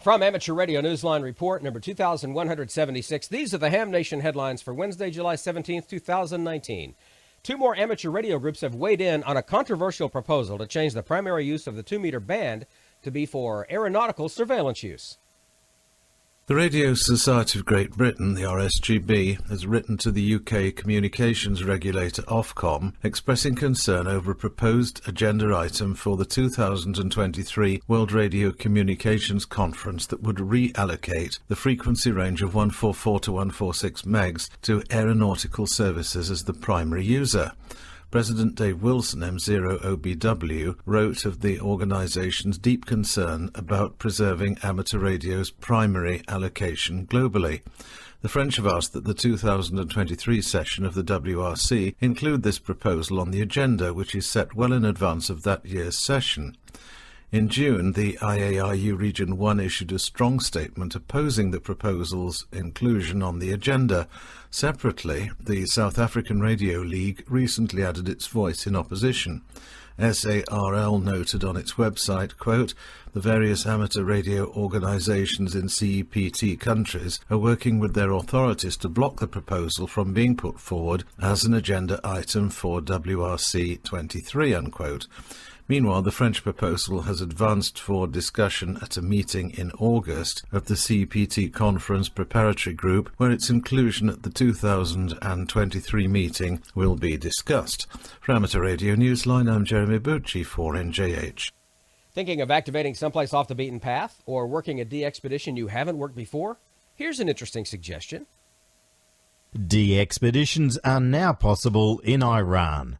From Amateur Radio Newsline Report number 2176, these are the Ham Nation headlines for Wednesday, July 17th, 2019. Two more amateur radio groups have weighed in on a controversial proposal to change the primary use of the 2-meter band to be for aeronautical surveillance use. The Radio Society of Great Britain, the RSGB, has written to the UK communications regulator Ofcom expressing concern over a proposed agenda item for the 2023 World Radio Communications Conference that would reallocate the frequency range of 144 to 146 megs to aeronautical services as the primary user. President Dave Wilson, M0OBW, wrote of the organisation's deep concern about preserving amateur radio's primary allocation globally. The French have asked that the 2023 session of the WRC include this proposal on the agenda, which is set well in advance of that year's session. In June, the IARU Region 1 issued a strong statement opposing the proposal's inclusion on the agenda. Separately, the South African Radio League recently added its voice in opposition. SARL noted on its website, quote, "The various amateur radio organisations in CEPT countries are working with their authorities to block the proposal from being put forward as an agenda item for WRC 23, unquote. Meanwhile, the French proposal has advanced for discussion at a meeting in August of the CPT Conference Preparatory Group, where its inclusion at the 2023 meeting will be discussed. For Amateur Radio Newsline, I'm Jeremy Bucci for NJH. Thinking of activating someplace off the beaten path or working a D-expedition you haven't worked before? Here's an interesting suggestion. D-expeditions are now possible in Iran.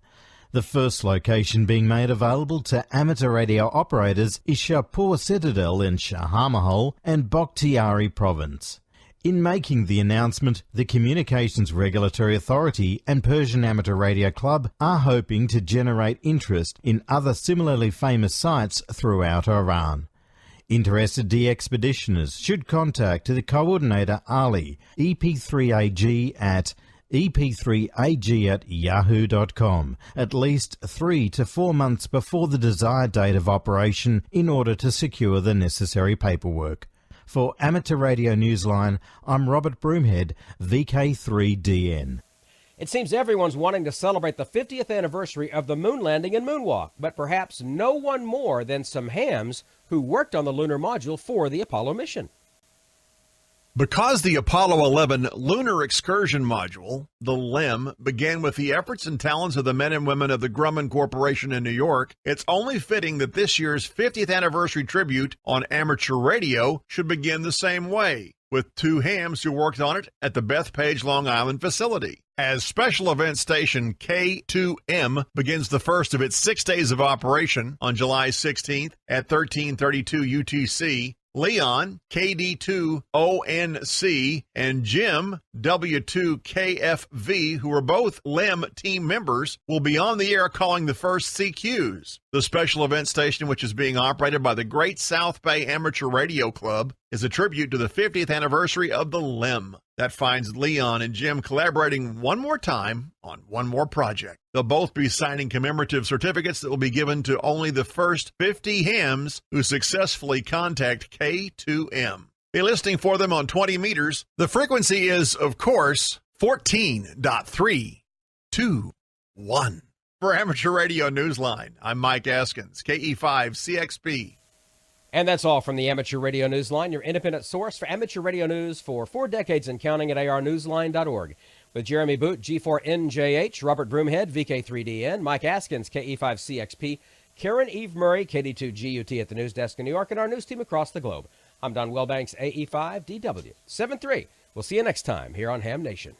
The first location being made available to amateur radio operators is Shahpur Citadel in Shahamahal and Bakhtiari province. In making the announcement, the Communications Regulatory Authority and Persian Amateur Radio Club are hoping to generate interest in other similarly famous sites throughout Iran. Interested D-expeditioners should contact the coordinator Ali, EP3AG at ep3ag@yahoo.com at least 3 to 4 months before the desired date of operation in order to secure the necessary paperwork. For Amateur Radio Newsline, I'm Robert Broomhead, VK3DN. It seems everyone's wanting to celebrate the 50th anniversary of the moon landing and moonwalk, but perhaps no one more than some hams who worked on the lunar module for the Apollo mission. Because the Apollo 11 Lunar Excursion Module, the LEM, began with the efforts and talents of the men and women of the Grumman Corporation in New York, it's only fitting that this year's 50th anniversary tribute on amateur radio should begin the same way, with two hams who worked on it at the Bethpage, Long Island facility. As special event station K2M begins the first of its 6 days of operation on July 16th at 1332 UTC, Leon, KD2ONC, and Jim, W2KFV, who are both LEM team members, will be on the air calling the first CQs. The special event station, which is being operated by the Great South Bay Amateur Radio Club, is a tribute to the 50th anniversary of the LEM. That finds Leon and Jim collaborating one more time on one more project. They'll both be signing commemorative certificates that will be given to only the first 50 hams who successfully contact K2M. Be listening for them on 20 meters. The frequency is, of course, 14.321. For Amateur Radio Newsline, I'm Mike Askins, KE5CXP. And that's all from the Amateur Radio Newsline, your independent source for amateur radio news for 4 decades and counting at arnewsline.org. With Jeremy Boot, G4NJH, Robert Broomhead, VK3DN, Mike Askins, KE5CXP, Karen Eve Murray, KD2GUT at the news desk in New York, and our news team across the globe. I'm Don Wellbanks, AE5DW73. We'll see you next time here on Ham Nation.